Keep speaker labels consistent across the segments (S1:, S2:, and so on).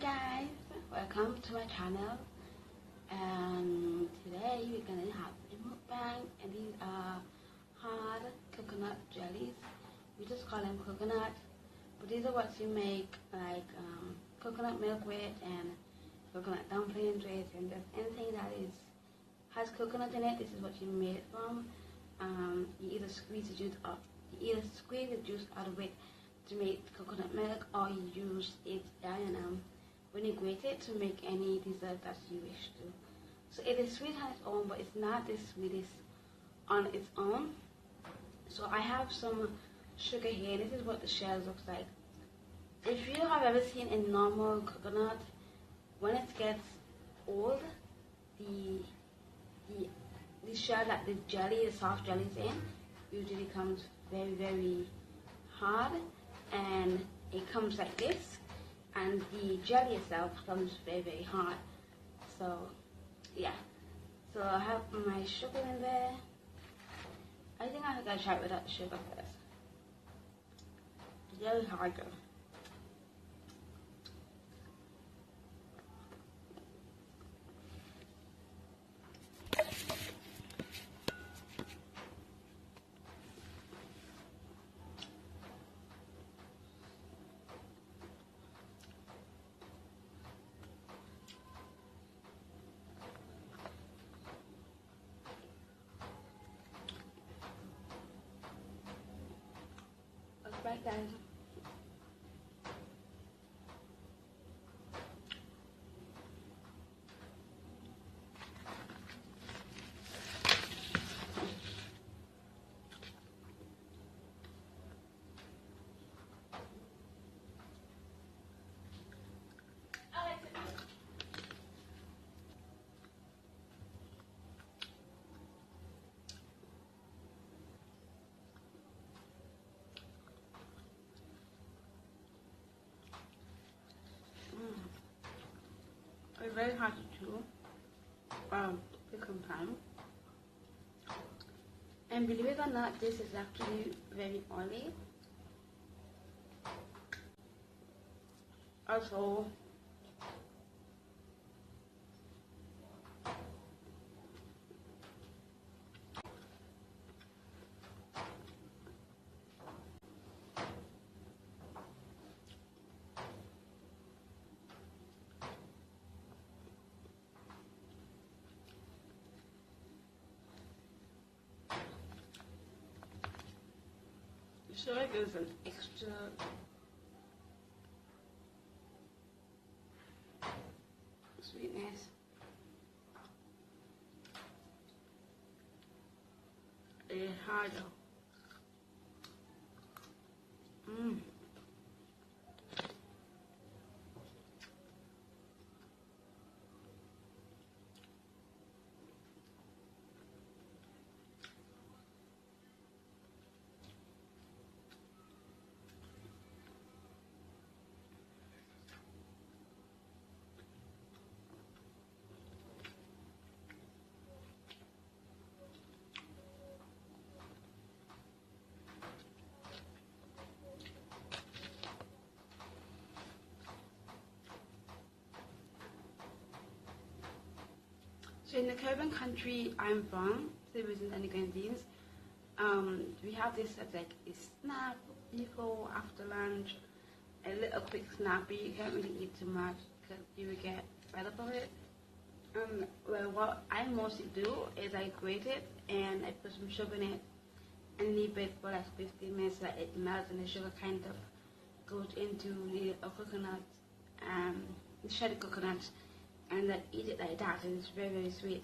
S1: guys, welcome to my channel, and today we're gonna have a mukbang, and these are hard coconut jellies. We just call them coconut, but these are what you make like coconut milk with and coconut dumplings with, and just anything that has coconut in it. This is what you made it from. You either squeeze the juice out of it to make coconut milk, or you use it and when you grate it to make any dessert that you wish to. So it is sweet on its own, but it's not the sweetest on its own. So I have some sugar here. This is what the shell looks like. If you have ever seen a normal coconut, when it gets old, the shell that the soft jelly is in, usually comes very, very hard, and it comes like this, and the jelly itself comes very, very hard. So yeah, so I have my sugar in there. I think I'm gonna try it without the sugar first. It's very hard though. Right, guys. It's very hard to chew. Take some time. And believe it or not, this is actually very oily. Also, so it gives an extra sweetness. It's hard though. So in the Caribbean country I'm from, there isn't any ingredients. We have this as like a snack before, after lunch, a little quick snack, but you can't really eat too much because you will get fed up of it. Well, what I mostly do is I grate it and I put some sugar in it and leave it for like 15 minutes so that it melts and the sugar kind of goes into the coconut, the shredded coconut, and then eat it like that, and it's very, very sweet.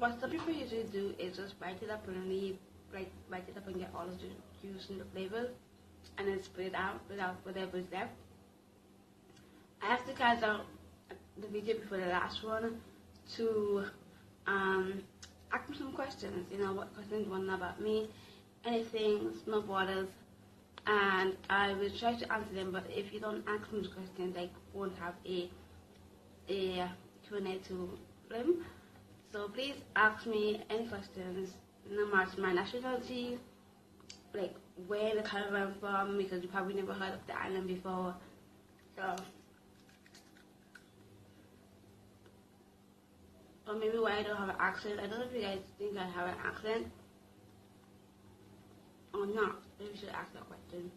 S1: what some people usually do is just bite it up and leave, like bite it up and get all of the juice and the flavor, and then spit it out without whatever is left. I asked you guys out the video before the last one to ask me some questions. You know, what questions you want to know about me, anything, no borders, and I will try to answer them. But if you don't ask me those questions, I won't have a Q&A to them. So please ask me any questions, no matter my nationality, like where the country I'm from, because you probably never heard of the island before. So, or maybe why I don't have an accent. I don't know if you guys think I have an accent or not. Maybe you should ask that question.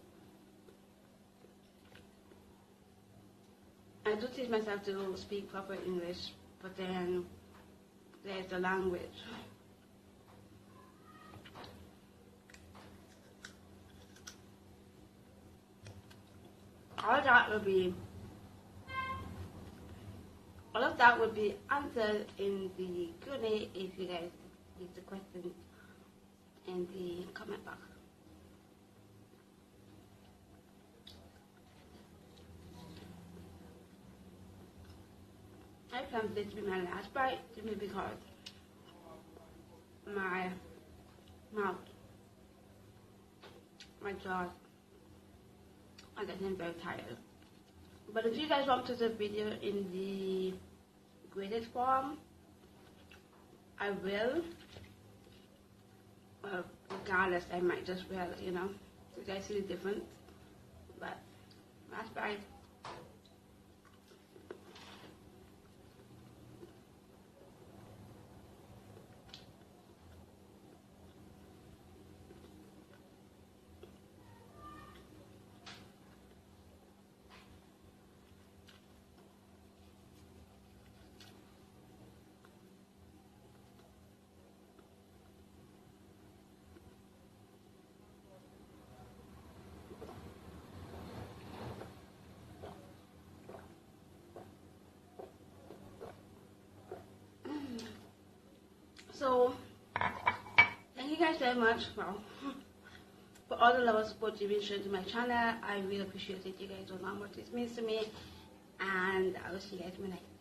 S1: I do teach myself to speak proper English, but then there's the language. All of that would be answered in the Q&A if you guys leave the questions in the comment box. I planned this to be my last bite simply because my mouth, my jaws are getting very tired. But if you guys want to see the video in the graded form, I will. Regardless, I might just well, you know, so you guys see the difference. But last bite. So, thank you guys very much for all the love and support you've been showing to my channel. I really appreciate it. You guys don't know how much this means to me, and I will see you guys in my next